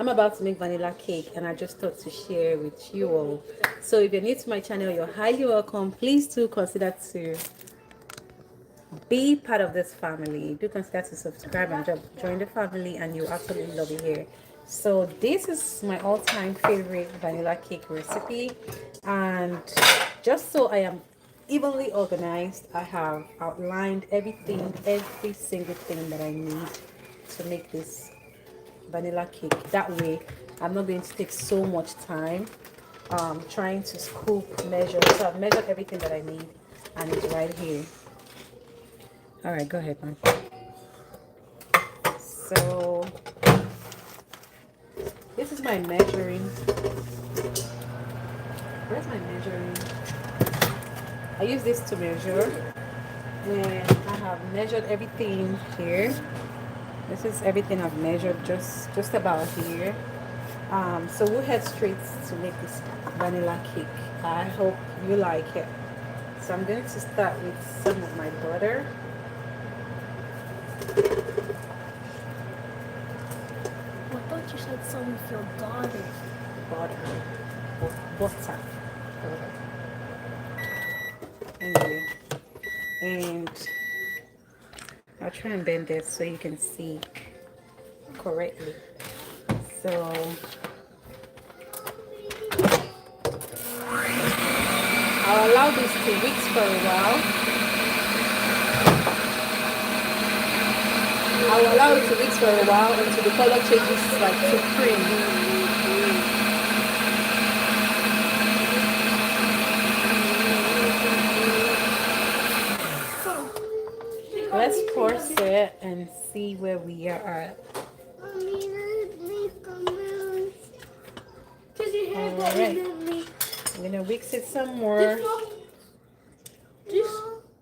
I'm about to make vanilla cake and I just thought to share with you all. So if you're new to my channel, you're highly welcome. Please do consider to be part of this family. Do consider to subscribe and join the family, and you'll absolutely love it here. So this is my all-time favorite vanilla cake recipe, and just so I am evenly organized, I have outlined everything, every single thing that I need to make this vanilla cake. That way I'm not going to take so much time trying to scoop, measure. So I've measured everything that I need and it's right here. All right, go ahead, man. So this is my measuring. Where's my measuring? I use this to measure. When I have measured everything here, this is everything I've measured just about here. So we'll head straight to make this vanilla cake. I hope you like it. So I'm going to start with some of my butter. I thought you said some with your daughter. Butter. Anyway, and I'll try and bend this so you can see correctly. So I'll allow this to mix for a while. I'll allow it to mix for a while until the color changes like to cream. Let's force it and see where we are at. Alright, I'm gonna mix it some more,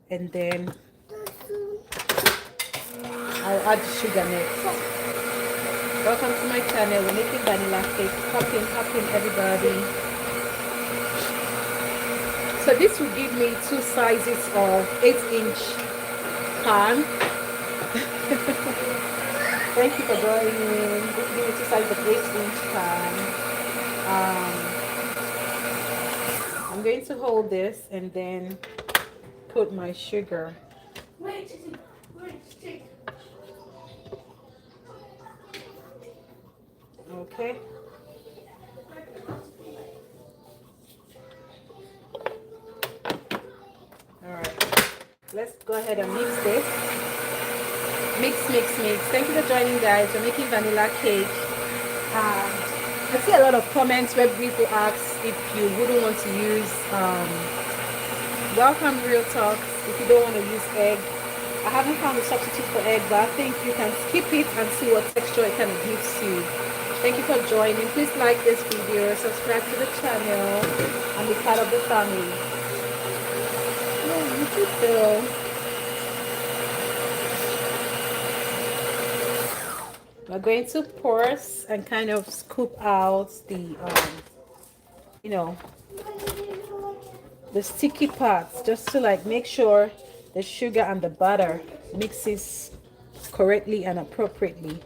and then I'll add sugar next. Welcome to my channel. We're making vanilla cake. Hop in everybody. So this will give me two sizes of 8-inch pan. Thank you for joining. This will give me two sizes of 8-inch pan. I'm going to hold this and then put my sugar. Okay. Alright. Let's go ahead and mix this. Mix. Thank you for joining, guys. We're making vanilla cake. I see a lot of comments where people ask if you wouldn't want to use welcome real talks if you don't want to use egg. I haven't found a substitute for egg, but I think you can skip it and see what texture it kind of gives you. Thank you for joining. Please like this video, subscribe to the channel, and be part of the family. Oh, you too, Phil. We're going to porous and kind of scoop out the, the sticky parts, just to like make sure the sugar and the butter mixes correctly and appropriately.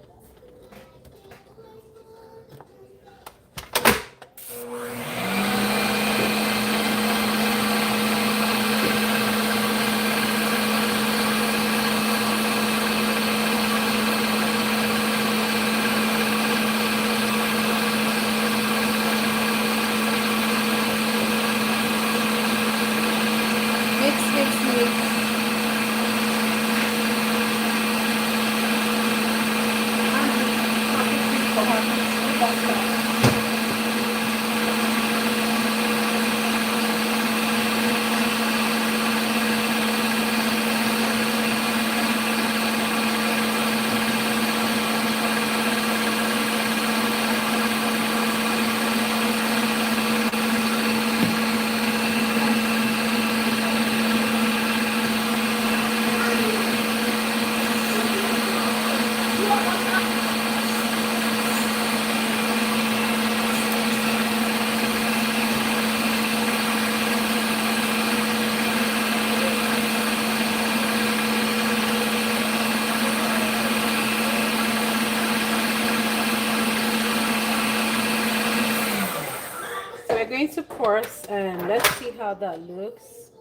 going to course and let's see how that looks.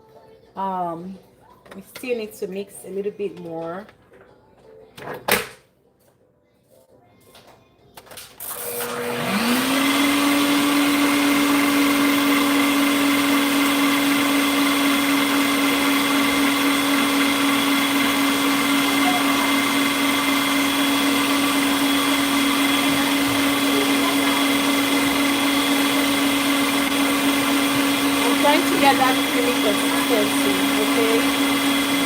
We still need to mix a little bit more. Trying to get that creamy consistency, okay?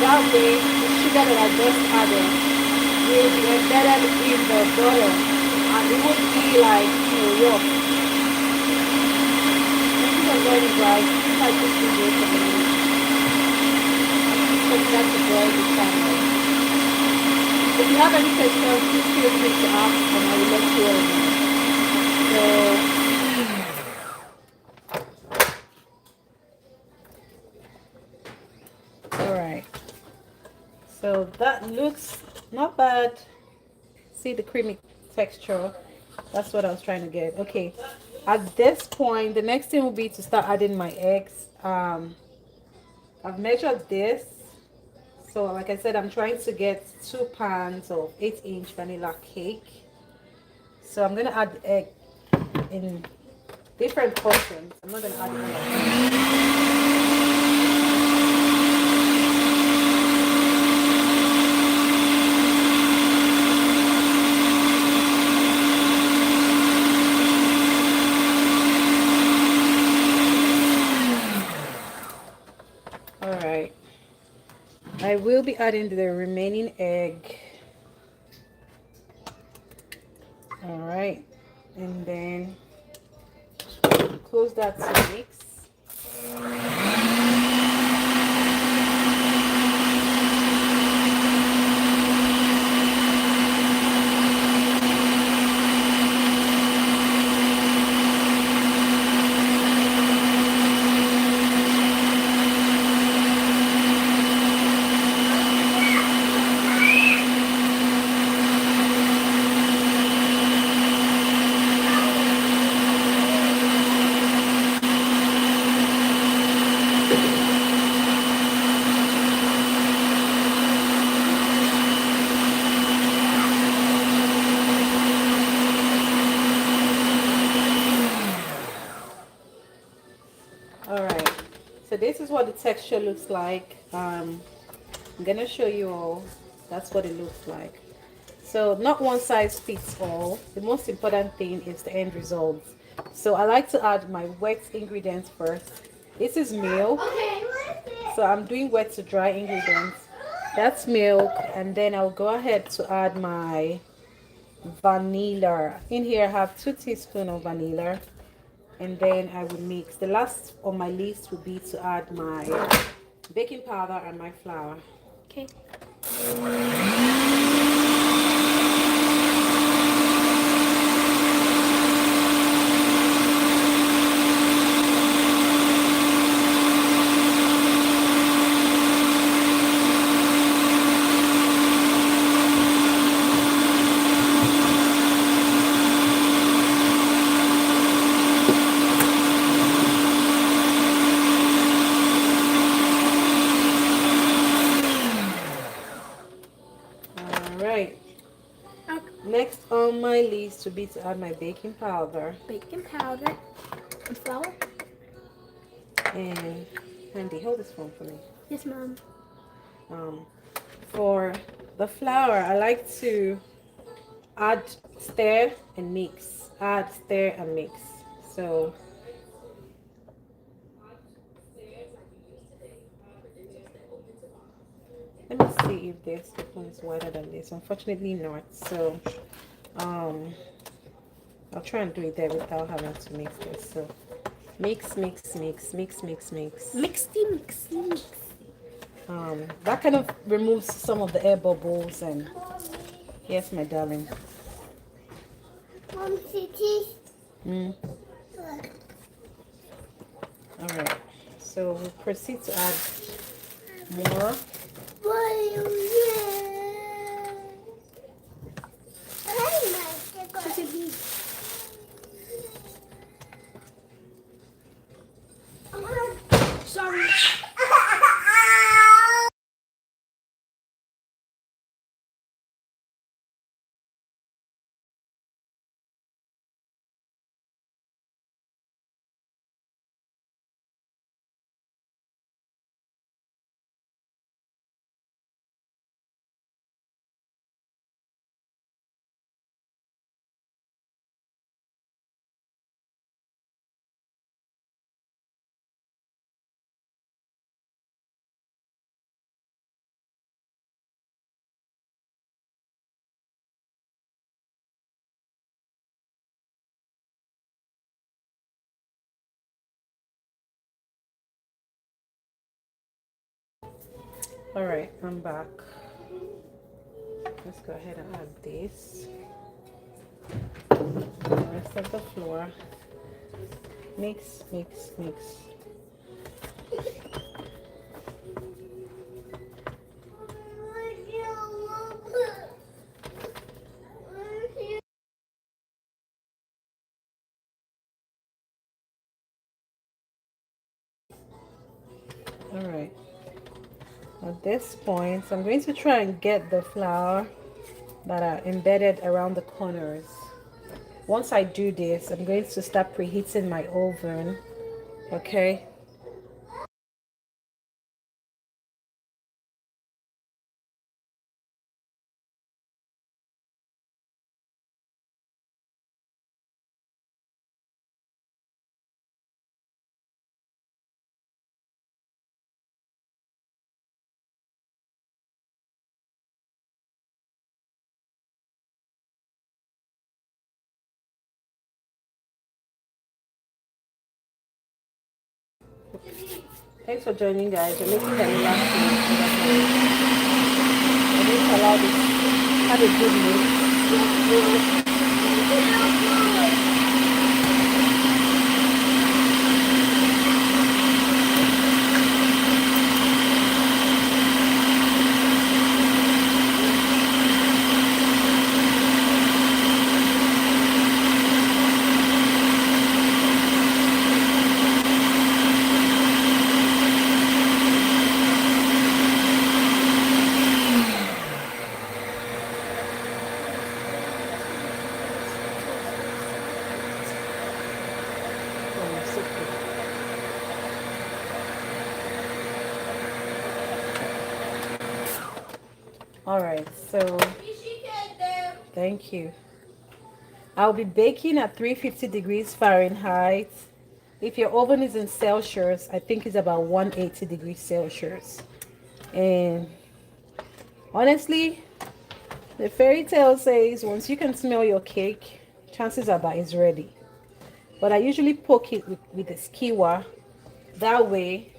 That way, the sugar that I just added will be embedded in the butter and it won't be like, rough. This is very dry. This I just do this for the minute. Expect that to boil this time. If you have any questions, please feel free to ask and I will let you all know. So, so that looks not bad. See the creamy texture? That's what I was trying to get. Okay, at this point, the next thing will be to start adding my eggs. I've measured this. So like I said, I'm trying to get 2 pans of 8-inch vanilla cake. So I'm going to add the egg in different portions. I'm not going to add all of them. I will be adding the remaining egg. All right, and then close that to mix. This is what the texture looks like. I'm gonna show you all. That's what it looks like. So not one size fits all. The most important thing is the end result. So I like to add my wet ingredients first. This is milk. So I'm doing wet to dry ingredients. That's milk, and then I'll go ahead to add my vanilla. In here I have 2 teaspoons of vanilla. And then I will mix. The last on my list would be to add my baking powder and my flour. Okay. Next on my list would be to add my baking powder. Baking powder and flour. And Andy, hold this phone for me. Yes, Mom. For the flour, I like to add, stir, and mix. Add, stir, and mix. So let me see if this one is wider than this. Unfortunately not. So I'll try and do it there without having to mix this. So mix, mix, mix, mix, mix, mix. Mixty, mixty, mix. That kind of removes some of the air bubbles. And yes, my darling. Mom, see. All right. So we'll proceed to add more. All right, I'm back. Let's go ahead and add this. The rest of the flour. Mix, mix, mix. All right. At this point, I'm going to try and get the flour that are embedded around the corners. Once I do this, I'm going to start preheating my oven. Okay. Thanks for joining, guys. We're making vanilla cake. I'm going to allow this have a good mix. All right, so thank you. I'll be baking at 350 degrees Fahrenheit. If your oven is in Celsius, I think it's about 180 degrees Celsius. And honestly, the fairy tale says once you can smell your cake, chances are that it's ready. But I usually poke it with a skewer. That way,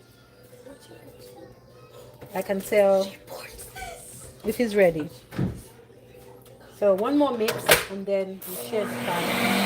I can tell if it's ready. So one more mix and then we share the pan.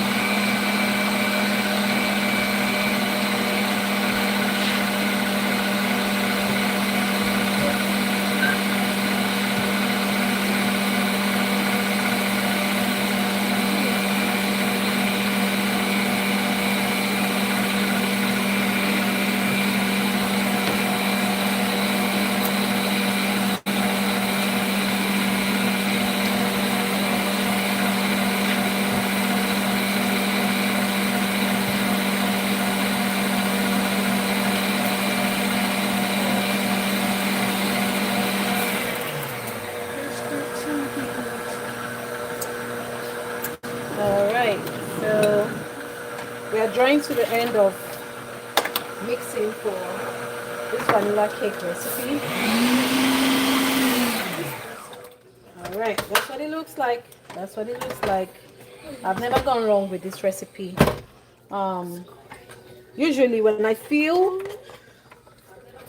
Alright, so we are drawing to the end of mixing for this vanilla cake recipe. Alright, that's what it looks like. That's what it looks like. I've never gone wrong with this recipe. Usually when I feel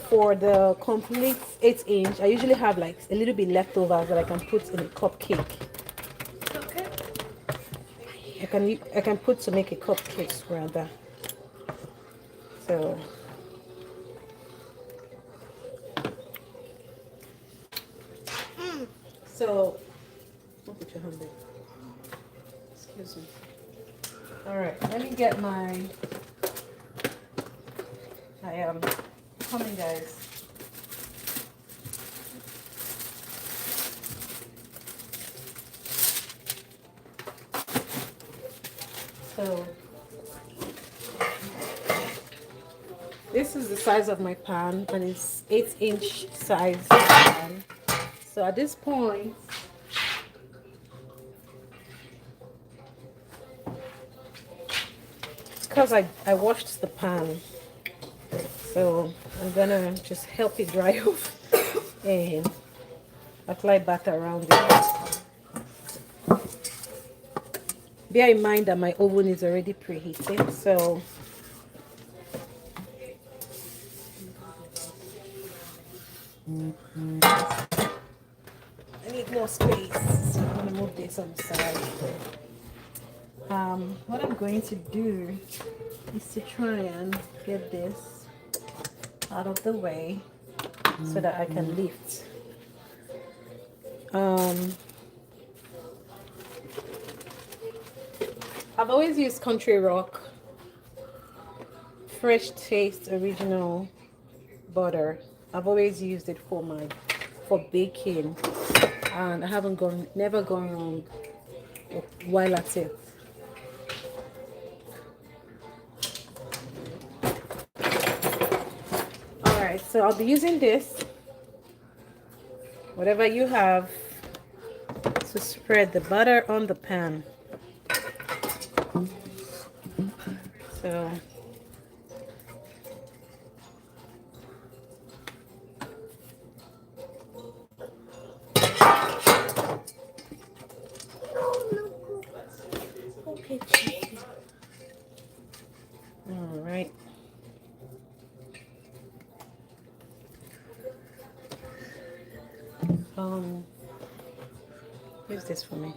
for the complete 8-inch, I usually have like a little bit leftovers that I can put in a cupcake. I can put to make a cupcake rather. So don't put your hand there. Excuse me. All right, let me get my. I am coming, guys. So this is the size of my pan, and it's 8-inch size pan. So at this point, because I washed the pan, so I'm gonna just help it dry off and apply batter around it. Bear in mind that my oven is already preheated, so I need more space. I'm gonna move this on the side. What I'm going to do is to try and get this out of the way so that I can lift. I've always used Country Rock Fresh Taste Original butter. I've always used it for baking, and I haven't never gone wrong while at it. All right, so I'll be using this, whatever you have, to spread the butter on the pan. So Okay, chicken. all right. Use this for me.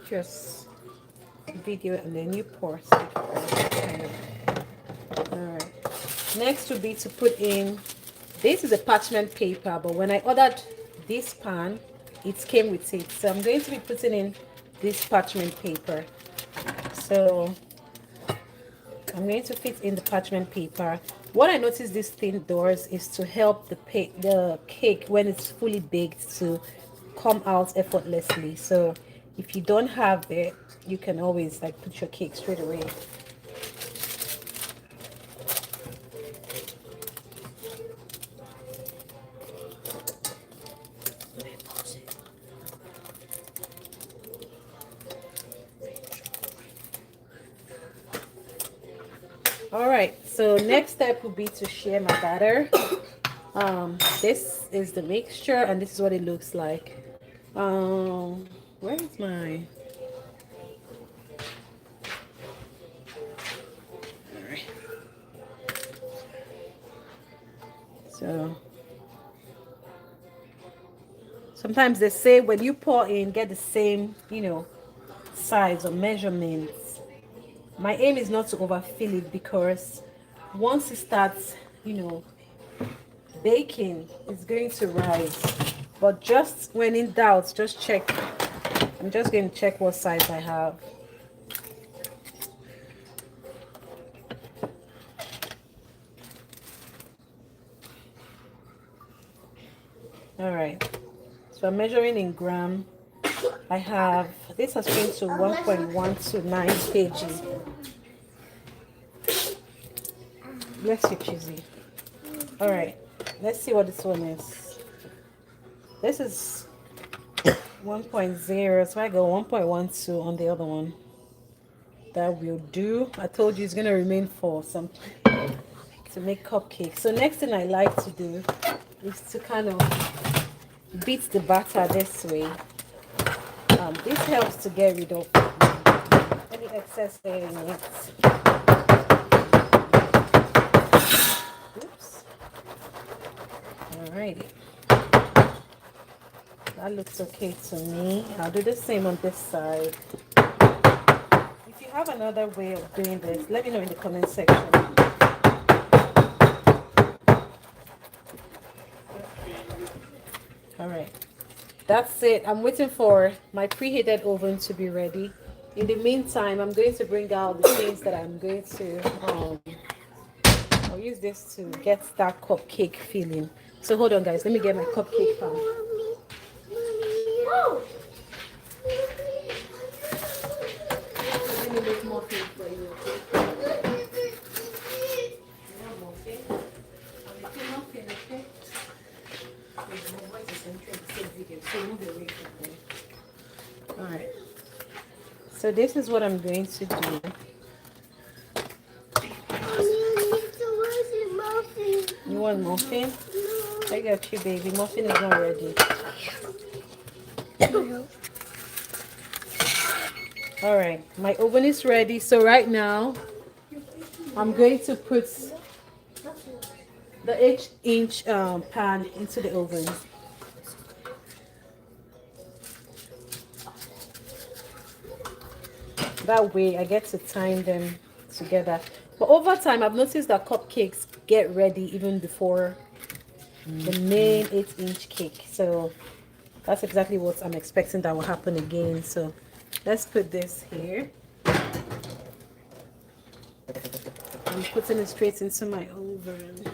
Just video and then you pour. Alright. Next would be to put in, this is a parchment paper, but when I ordered this pan, it came with it. So I'm going to be putting in this parchment paper. So I'm going to fit in the parchment paper. What I noticed this thing does is to help the cake when it's fully baked to come out effortlessly. So if you don't have it, you can always like put your cake straight away. All right, so next step would be to share my batter. This is the mixture and this is what it looks like. Where is my, all right. So sometimes they say when you pour in, get the same, size or measurements. My aim is not to overfill it because once it starts, baking, it's going to rise. But just when in doubt, just check. I'm just going to check what size I have. All right. So I'm measuring in gram. I have, this has been to 1.129 kg. Bless you, Chizzy. All right. Let's see what this one is. This is 1.0, so I go 1.12 on the other one. That will do. I told you it's going to remain for some to make cupcakes. So next thing I like to do is to kind of beat the batter this way. This helps to get rid of any excess air in it. Oops. Alrighty. That looks okay to me. I'll do the same on this side. If you have another way of doing this, let me know in the comment section. Alright. That's it. I'm waiting for my preheated oven to be ready. In the meantime, I'm going to bring out the things that I'm going to I'll use this to get that cupcake feeling. So hold on guys, let me get my cupcake pan. Let me make muffin for you. You want muffin? I'll make you muffin, okay? My voice is entering the same video, so move away from me. Alright. So this is what I'm going to do. You want muffin? I got you, baby. Muffin is not ready. Alright, my oven is ready. So right now, I'm going to put the 8-inch pan into the oven. That way I get to time them together. But over time, I've noticed that cupcakes get ready even before the main 8-inch cake. So that's exactly what I'm expecting that will happen again. So let's put this here. I'm putting it straight into my oven.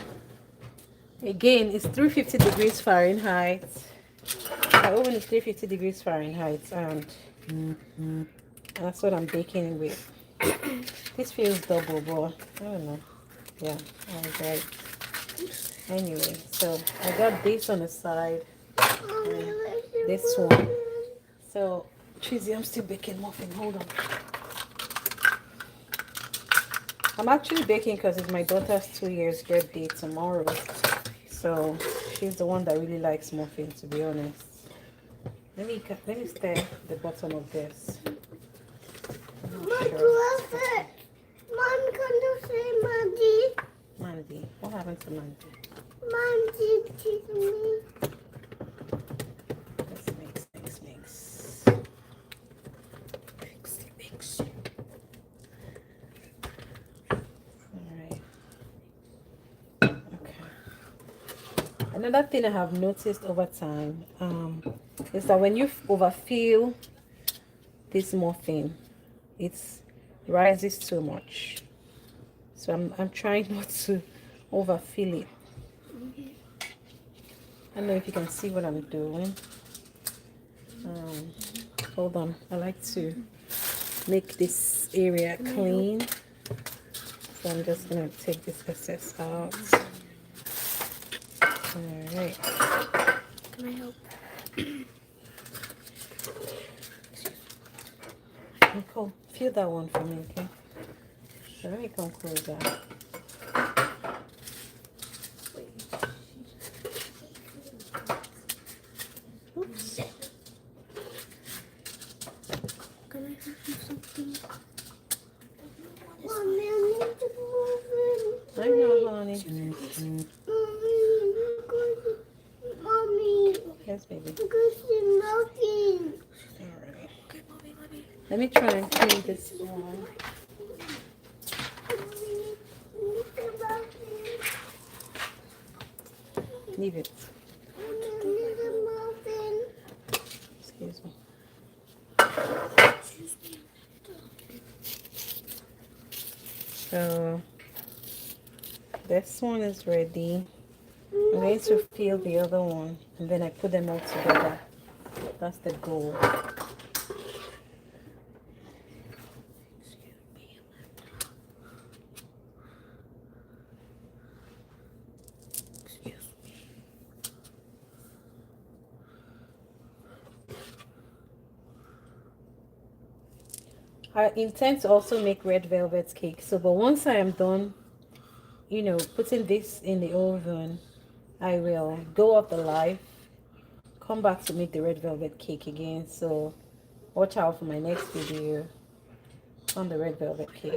Again, it's 350 degrees Fahrenheit. My oven is 350 degrees Fahrenheit, and that's what I'm baking with. This feels double, but I don't know. Yeah, I was right. Anyway, so I got this on the side, and this one. So, Cheesy, I'm still baking muffin. Hold on. I'm actually baking because it's my daughter's 2 years birthday tomorrow. So she's the one that really likes muffin, to be honest. Let me stir the bottom of this. Mom, can you say Mandy? Mandy. What happened to Mandy? Mandy, teach me. Let's mix. Mix. Alright. Okay. Another thing I have noticed over time is that when you overfill this muffin, it rises too much. So I'm trying not to overfill it. I don't know if you can see what I'm doing. Hold on. I like to make this area clean. So I'm just gonna take this excess out. Alright. Can I help? Nicole, feel that one for me, okay? So let me come closer. Oops. Can I help you something? Mommy, I need to move in. I know, honey. Mommy, Yes, baby. because you're nothing. Alright. Okay, mommy. Let me try and clean this one. Leave it. Excuse me. So this one is ready. I'm going to fill the other one, and then I put them all together. That's the goal. I intend to also make red velvet cake. So, but once I am done, putting this in the oven, I will go off the live, come back to make the red velvet cake again. So, watch out for my next video on the red velvet cake.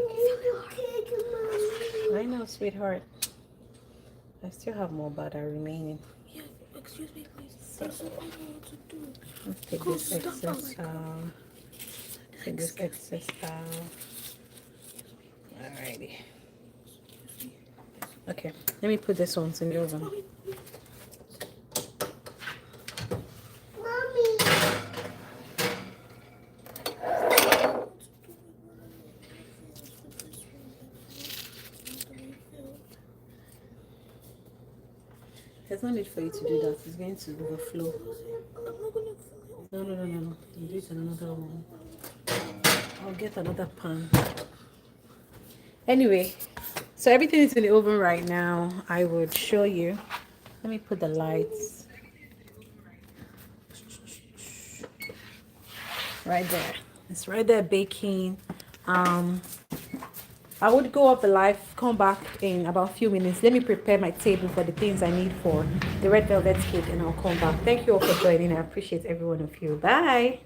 I know, sweetheart. I still have more butter remaining. Yeah, excuse me, please. There's something I want to do. Let's take this excess out. Take this excess out. Alrighty. Okay, let me put this one in the oven. Mommy. There's no need for you to do that. It's going to overflow. I'm not gonna No. You do it in another one. I'll get another pan. Anyway, so everything is in the oven right now. I would show you. Let me put the lights right there. It's right there baking. I would go up the live, come back in about a few minutes. Let me prepare my table for the things I need for the red velvet cake, and I'll come back. Thank you all for joining. I appreciate every one of you. Bye.